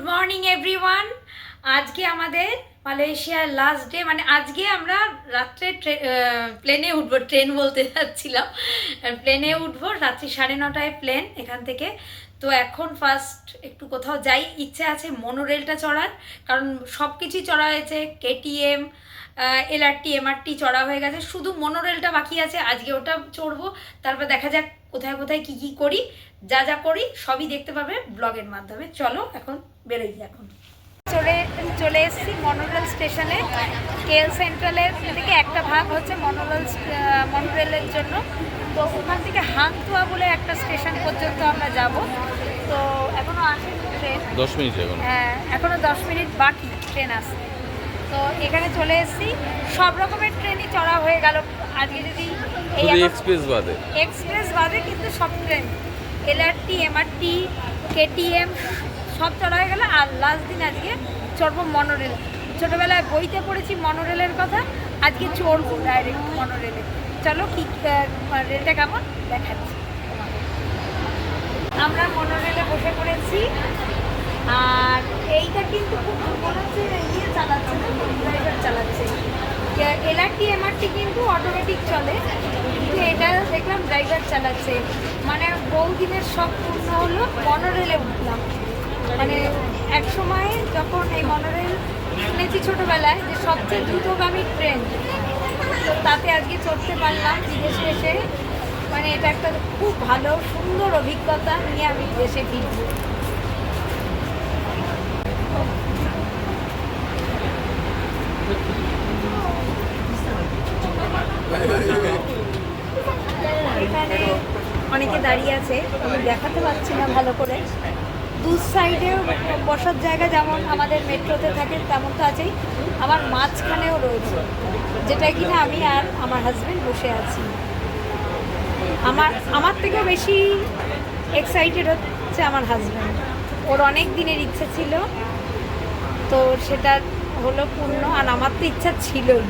Morning everyone. আজকে আমাদের মালয়েশিয়ার লাস্ট ডে, মানে আজকে আমরা রাত্রে প্লেনে উঠবো। ট্রেন বলতে যাচ্ছিলাম, প্লেনে উঠবো রাত্রি 9:30টায় প্লেন এখান থেকে। তো এখন ফার্স্ট একটু কোথাও যাই, ইচ্ছে আছে মনোরেলটা চড়ার, কারণ সব কিছুই চড়া হয়েছে। কেটিএম, এলআরটি, এমআরটি চড়া হয়ে গেছে, শুধু মনোরেলটা বাকি আছে। আজকে ওটা চড়বো, তারপর দেখা যাক কোথায় কোথায় কী কী করি। যা যা করি সবই দেখতে পাবে ব্লগের মাধ্যমে। চলো এখন বেরোই। এখন চলে এসেছি মনোরেল স্টেশনে। কেএল সেন্ট্রালের থেকে একটা ভাগ হচ্ছে মনোরেলের জন্য। তো ওখান থেকে হাংতুয়া বলে একটা স্টেশন পর্যন্ত আমরা যাব। তো এখনও আসেনি ট্রেন, 10 মিনিট এখন। হ্যাঁ, এখনও 10 মিনিট বাকি ট্রেন আসতে। তো এখানে চলে এসেছি, সব রকমের ট্রেনই চড়া হয়ে গেল আজকে। যদি এই এক্সপ্রেস বাদে কিন্তু সব ট্রেন, এলআরটি, এমআরটি, কেটিএম সব চড়া হয়ে গেল। আর লাস্ট দিন আজকে চড়বো মনোরেল। ছোটোবেলায় বইতে পড়েছি মনোরেলের কথা, আজকে চড়বো ডাইরেক্ট মনোরেলে। চলো কি রেলটা কেমন দেখাচ্ছি। আমরা মনোরেলে বসে পড়েছি, আর এইটা কিন্তু খুব মনে হচ্ছে ইয়ে চালাচ্ছে না, ড্রাইভার চালাচ্ছে। এলআরটি, এমআরটি কিন্তু অটোমেটিক চলে, কিন্তু এটা দেখলাম ড্রাইভার চালাচ্ছে। মানে বহুদিনের সব পূর্ণ হলো, মনোরেলে উঠলাম। মানে এক সময় যখন এই মনোরেল শুনেছি ছোটোবেলায় যে সবচেয়ে দ্রুতগামী ট্রেন, তো তাতে আজকে চড়তে পারলাম বিদেশে এসে। মানে এটা একটা খুব ভালো সুন্দর অভিজ্ঞতা নিয়ে আমি দেশে ফিরব। এখানে অনেকে দাঁড়িয়ে আছে, আমি দেখাতে পারছি না ভালো করে। দু সাইডে বসার জায়গা যেমন আমাদের মেট্রোতে থাকে তেমন তো আছেই, আমার মাঝখানেও রয়েছে, যেটা কিনা আমি আর আমার হাজব্যান্ড বসে আছি। আমার থেকেও বেশি এক্সাইটেড হচ্ছে আমার হাজব্যান্ড। ওর অনেক দিনের ইচ্ছে ছিল, তো সেটা হলো পূর্ণ। আর আমার তো ইচ্ছা ছিলই।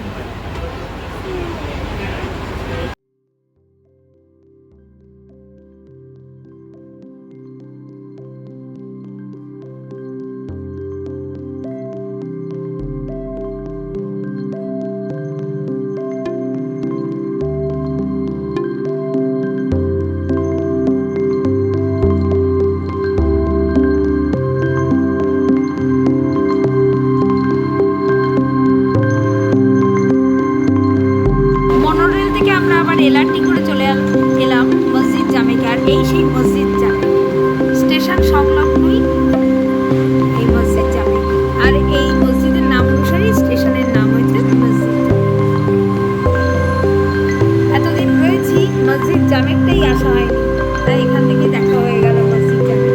এলআরটি করে চলে এলাম মসজিদ জামেকে। আর এই সেই মসজিদ জামে, স্টেশন সংলগ্নই এই মসজিদ জামে। আর এই মসজিদের নাম অনুসারেই স্টেশনের নাম হয়েছে মসজিদ। এতদিন রয়েছি মসজিদ জামেকটাই আসা হয়নি, তাই এখান থেকে দেখা হয়ে গেল মসজিদ জামে।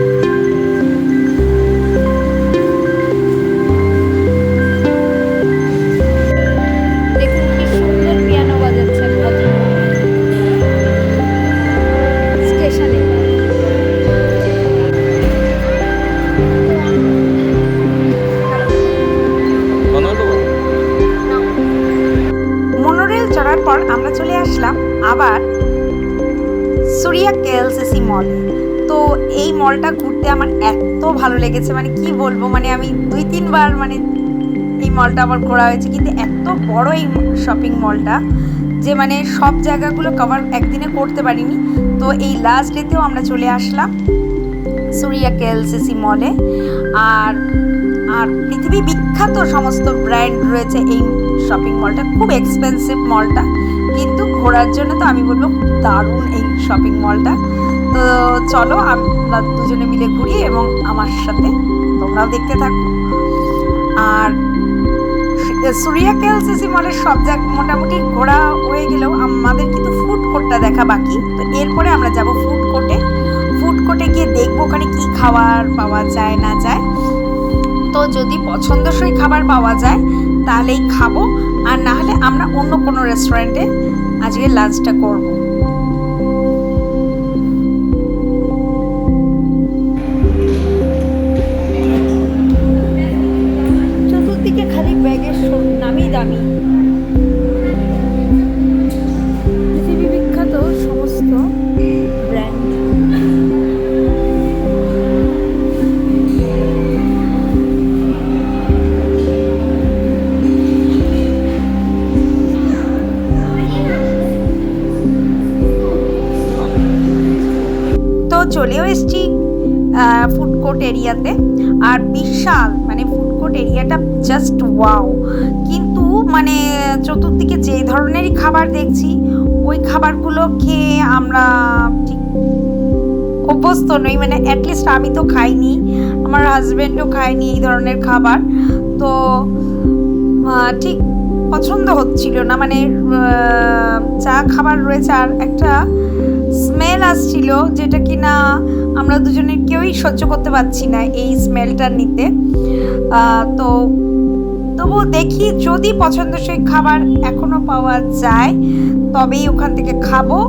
দেখুন কি সুন্দর পিয়ানো বাজাচ্ছে ভদ্র পর। আমরা চলে আসলাম আবার সুরিয়া কেএলসিসি মল। তো এই মলটা ঘুরতে আমার এত ভালো লেগেছে, মানে কি বলবো। মানে আমি 2-3 বার মানে এই মলটা আমার ঘোরা হয়েছে, কিন্তু এত বড় এই শপিং মলটা যে মানে সব জায়গাগুলো কভার একদিনে করতে পারিনি। তো এই লাস্ট ডেতেও আমরা চলে আসলাম সুরিয়া কেএলসিসি মলে। আর আর পৃথিবী বিখ্যাত সমস্ত ব্র্যান্ড রয়েছে এই শপিং মলটা। খুব এক্সপেন্সিভ মলটা, কিন্তু ঘোরার জন্য তো আমি বলবো দারুণ এই শপিং মলটা। তো চলো আমরা দুজনে মিলে ঘুরি এবং আমার সাথে তোমরাও দেখতে থাকো। আর সুরিয়া কেএলসিসি মলের সব জায়গা মোটামুটি ঘোরা হয়ে গেলেও আমাদের কিন্তু ফুড কোর্টটা দেখা বাকি। তো এরপরে আমরা যাব ফুড কোর্টে গিয়ে দেখবো ওখানে কী খাবার পাওয়া যায় না যায়। তো যদি পছন্দসই খাবার পাওয়া যায় তাহলেই খাবো, আর না হলে আমরা অন্য কোনো রেস্টুরেন্টে আজকে লাঞ্চটা করব। চতুর্দিকে খালি ব্যাগের নামি দামি, পৃথিবী বিখ্যাত সমস্ত ব্র্যান্ড। চলেও এসেছি ফুড কোর্ট এরিয়াতে। আর বিশাল মানে ফুড কোর্ট এরিয়াটা জাস্ট ওয়াও। কিন্তু মানে চতুর্দিকে যে ধরনেরই খাবার দেখছি ওই খাবারগুলো খেয়ে আমরা ঠিক অভ্যস্ত নই, মানে অ্যাটলিস্ট আমি তো খাইনি, আমার হাজব্যান্ডও খায়নি এই ধরনের খাবার। তো ঠিক পছন্দ হচ্ছিল না, মানে চা খাবার রয়েছে আর একটা স্মেল আসছিল যেটা কি না আমরা দুজনের কেউই সহ্য করতে পারছি না এই স্মেলটা নিতে। তো তবুও দেখি যদি পছন্দসই খাবার এখনও পাওয়া যায় তবেই ওখান থেকে খাবো,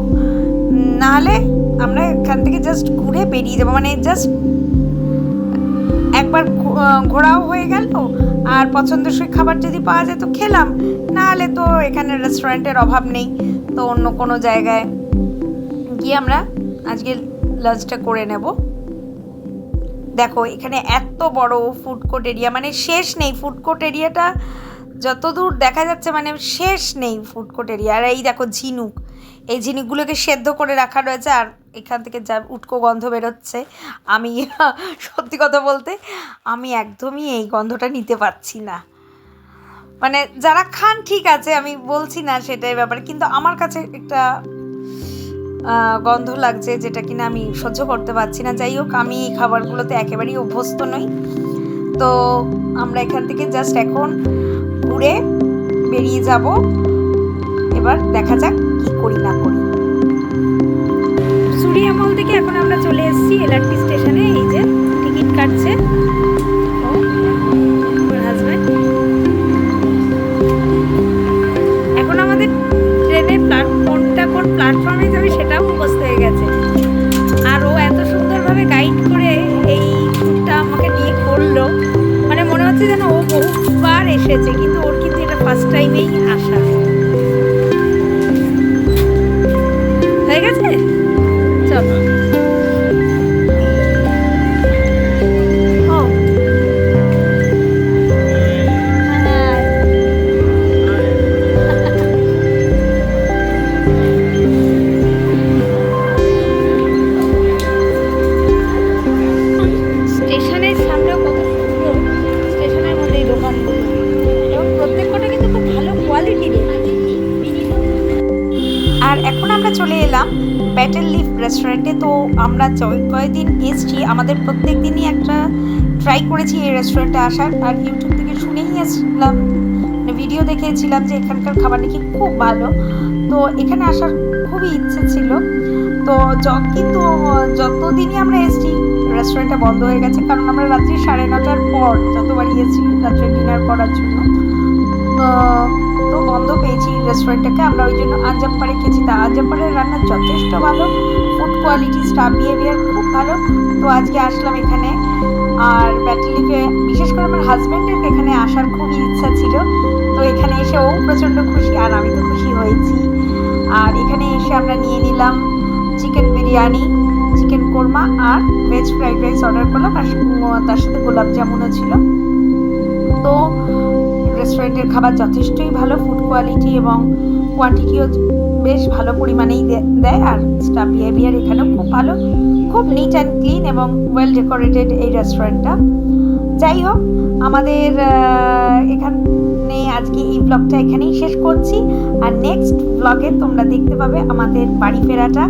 নাহলে আমরা এখান থেকে জাস্ট ঘুরে বেরিয়ে যাবো। মানে জাস্ট একবার ঘোরাও হয়ে গেল, আর পছন্দসই খাবার যদি পাওয়া যায় তো খেলাম, নাহলে তো এখানে রেস্টুরেন্টের অভাব নেই, তো অন্য কোনো জায়গায় গিয়ে আমরা আজকে লাঞ্চটা করে নেব। দেখো এখানে এত বড় ফুড কোর্ট এরিয়া, মানে শেষ নেই ফুড কোর্ট এরিয়াটা, যতদূর দেখা যাচ্ছে মানে শেষ নেই ফুড কোর্ট এরিয়া। আর এই দেখো ঝিনুক, এই ঝিনুকগুলোকে সেদ্ধ করে রাখা রয়েছে, আর এখান থেকে যা উটকো গন্ধ বেরোচ্ছে, আমি সত্যি কথা বলতে আমি একদমই এই গন্ধটা নিতে পারছি না। মানে যারা খান ঠিক আছে, আমি বলছি না সেটাই ব্যাপার, কিন্তু আমার কাছে একটা গন্ধ লাগছে যেটা কিনা আমি সহ্য করতে পারছি না। যাই হোক, আমি এই খাবারগুলোতে একেবারেই অভ্যস্ত নই। তো আমরা এখান থেকে জাস্ট এখন ঘুরে বেরিয়ে যাব, এবার দেখা যাক কি করি না করি। সুরিয়া মল থেকে এখন আমরা চলে এসেছি এলআরটি স্টেশনে। এই যে টিকিট কাটছে আমার হাজব্যান্ড। এখন আমাদের ট্রেনের কোন প্ল্যাটফর্মে যাবে সেটাও মুখস্থ হয়ে গেছে, আর ও এত সুন্দরভাবে গাইড করে এই ট্যুরটা আমাকে নিয়ে করলো, মানে মনে হচ্ছে যেন ও বহুবার এসেছে, কিন্তু ওর কিন্তু এটা ফার্স্ট টাইমেই আসা। হয়ে গেছে, চলো। স্টেশনের সামনেও কত সুন্দর, স্টেশনের মধ্যেই দোকানগুলো, এবং প্রত্যেকটা কিন্তু খুব ভালো কোয়ালিটির। আর এখন আমরা চলে এলাম ব্যাটেল লিফ রেস্টুরেন্টে। তো আমরা কয়েকদিন এসছি, আমাদের প্রত্যেক দিনই একটা ট্রাই করেছি এই রেস্টুরেন্টে আসার, আর ইউটিউব থেকে শুনেই আসলাম, ভিডিও দেখেছিলাম যে এখানকার খাবার নাকি খুব ভালো। তো এখানে আসার খুবই ইচ্ছে ছিল। তো কিন্তু যতদিনই আমরা এসছি রেস্টুরেন্টটা বন্ধ হয়ে গেছে, কারণ আমরা রাত্রি 9:30টার পর যতবার গিয়েছি রাত্রে ডিনার করার জন্য, তো বন্ধ পেয়েছি রেস্টুরেন্টটাকে। আমরা ওই জন্য আঞ্জামপাড়ে গেছি। তা আঞ্জামপাড়ের রান্না যথেষ্ট ভালো, ফুড কোয়ালিটি, স্টাফ বিহেভিয়ার খুব ভালো। তো আজকে আসলাম এখানে। আর ব্যাটেল লিফে বিশেষ করে আমার হাজব্যান্ডের এখানে আসার খুবই ইচ্ছা ছিল, তো এখানে এসে ও প্রচণ্ড খুশি, আর আমি তো খুশি হয়েছি। আর এখানে এসে আমরা নিয়ে নিলাম চিকেন বিরিয়ানি, চিকেন কোরমা আর ভেজ ফ্রাইড রাইস অর্ডার করলাম, আর তার সাথে গোলাপ জামুনও ছিল। তো রেস্টুরেন্টের খাবার যথেষ্টই ভালো, ফুড কোয়ালিটি এবং কোয়ান্টিটিও বেশ ভালো পরিমাণেই দেয়, আর স্টাফ বিহেভিয়ার এখানেও খুব ভালো, খুব নিট অ্যান্ড ক্লিন এবং ওয়েল ডেকোরেটেড এই রেস্টুরেন্টটা। যাই হোক, আমাদের এখানে আজকে এই ব্লগটা এখানেই শেষ করছি, আর নেক্সট ব্লগে তোমরা দেখতে পাবে আমাদের বাড়ি ফেরাটা।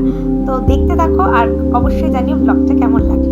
তো দেখতে থাকো, আর অবশ্যই জানিও ব্লগটা কেমন লাগে।